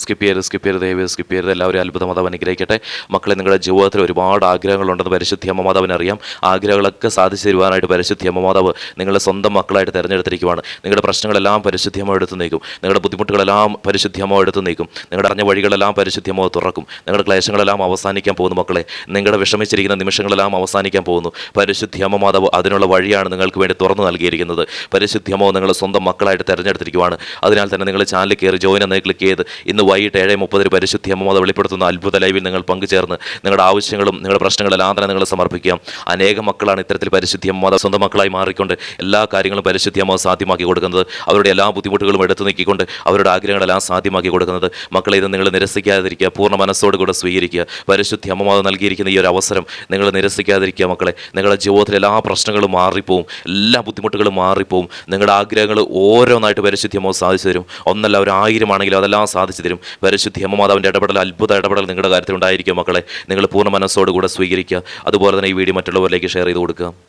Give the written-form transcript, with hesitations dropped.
Skip ചെയ്ത് ദയവ് skip ചെയ്ത് എല്ലാവരും അത്ഭുത മാതാവ് അനുഗ്രഹിക്കട്ടെ. മക്കളെ, നിങ്ങളുടെ ജീവിതത്തിൽ ഒരുപാട് ആഗ്രഹങ്ങളുണ്ടെന്ന് പരിശുദ്ധി അമ്മ മാതാവിന് അറിയാം. ആഗ്രഹങ്ങളൊക്കെ സാധിച്ചു തരുവാനായിട്ട് പരിശുദ്ധി അമ്മ മാതാവ് നിങ്ങളുടെ സ്വന്തം മക്കളായിട്ട് തിരഞ്ഞെടുത്തിരിക്കുവാണ്. നിങ്ങളുടെ പ്രശ്നങ്ങളെല്ലാം പരിശുദ്ധി അമ്മ എടുത്തു നീക്കും. നിങ്ങളുടെ ബുദ്ധിമുട്ടുകളെല്ലാം പരിശുദ്ധി അമ്മ എടുത്തു നീക്കും. നിങ്ങളുടെ അറിഞ്ഞ വഴികളെല്ലാം പരിശുദ്ധി അമ്മ തുറക്കും. നിങ്ങളുടെ ക്ലേശങ്ങളെല്ലാം അവസാനിക്കാൻ പോകുന്നു. മക്കളെ, നിങ്ങളുടെ വിഷമിച്ചിരിക്കുന്ന നിമിഷങ്ങളെല്ലാം അവസാനിക്കാൻ പോകുന്നു. പരിശുദ്ധി അമ്മ മാതാവ് അതിനുള്ള വഴിയാണ് നിങ്ങൾക്ക് വേണ്ടി തുറന്നു നൽകിയിരിക്കുന്നത്. പരിശുദ്ധി അമ്മ നിങ്ങളുടെ സ്വന്തം മക്കളായിട്ട് തിരഞ്ഞെടുത്തിരിക്കുവാണ്. അതിനാൽ തന്നെ നിങ്ങൾ ചാനലിൽ കയറി ജോയിൻ എന്ന് ക്ലിക്ക് ചെയ്ത് ഇന്ന് വൈകിട്ട് 7:30 പരിശുദ്ധി അമ്മ മാതാവ് വെളിപ്പെടുത്തുന്ന അത്ഭുത ലൈവിൽ നിങ്ങൾ പങ്കുചേർന്ന് നിങ്ങളുടെ ആവശ്യങ്ങളും നിങ്ങളുടെ പ്രശ്നങ്ങളെല്ലാം തന്നെ നിങ്ങൾ സമർപ്പിക്കാം. അനേകം മക്കളാണ് ഇത്തരത്തിൽ പരിശുദ്ധി അമ്മ മാതാവ് സ്വന്തം മക്കളായി മാറിക്കൊണ്ട് എല്ലാ കാര്യങ്ങളും പരിശുദ്ധി അമ്മ സാധ്യമാക്കി കൊടുക്കുന്നത്. അവരുടെ എല്ലാ ബുദ്ധിമുട്ടുകളും എടുത്തു നീക്കിക്കൊണ്ട് അവരുടെ ആഗ്രഹങ്ങളെല്ലാം സാധ്യമാക്കി കൊടുക്കുന്നത്. മക്കളെ, ഇത് നിങ്ങൾ നിരസിക്കാതിരിക്കുക, പൂർണ്ണ മനസ്സോടുകൂടെ സ്വീകരിക്കുക. പരിശുദ്ധി അമ്മ മാതാവ് നൽകിയിരിക്കുന്ന ഈ ഒരു അവസരം നിങ്ങൾ നിരസിക്കാതിരിക്കുക. മക്കളെ, നിങ്ങളുടെ ജീവിതത്തിലെ എല്ലാ പ്രശ്നങ്ങളും മാറിപ്പോവും, എല്ലാ ബുദ്ധിമുട്ടുകളും മാറിപ്പോവും. നിങ്ങളുടെ ആഗ്രഹങ്ങൾ ഓരോന്നായിട്ട് പരിശുദ്ധി അമ്മ സാധിച്ചു തരും. ഒന്നല്ല, ഒരു 1000 ആണെങ്കിലും അതെല്ലാം സാധിച്ചു തരും. പരിശുദ്ധി അമ്മ മാതാവിൻ്റെ ഇടപെടൽ, അത്ഭുത ഇടപെടൽ നിങ്ങളുടെ കാര്യത്തിൽ ഉണ്ടായിരിക്കും. മക്കളെ, നിങ്ങൾ പൂർണ്ണ മനസ്സോടുകൂടെ സ്വീകരിക്കുക. അതുപോലെ തന്നെ ഈ വീഡിയോ മറ്റുള്ളവരിലേക്ക് ഷെയർ ചെയ്ത് കൊടുക്കുക.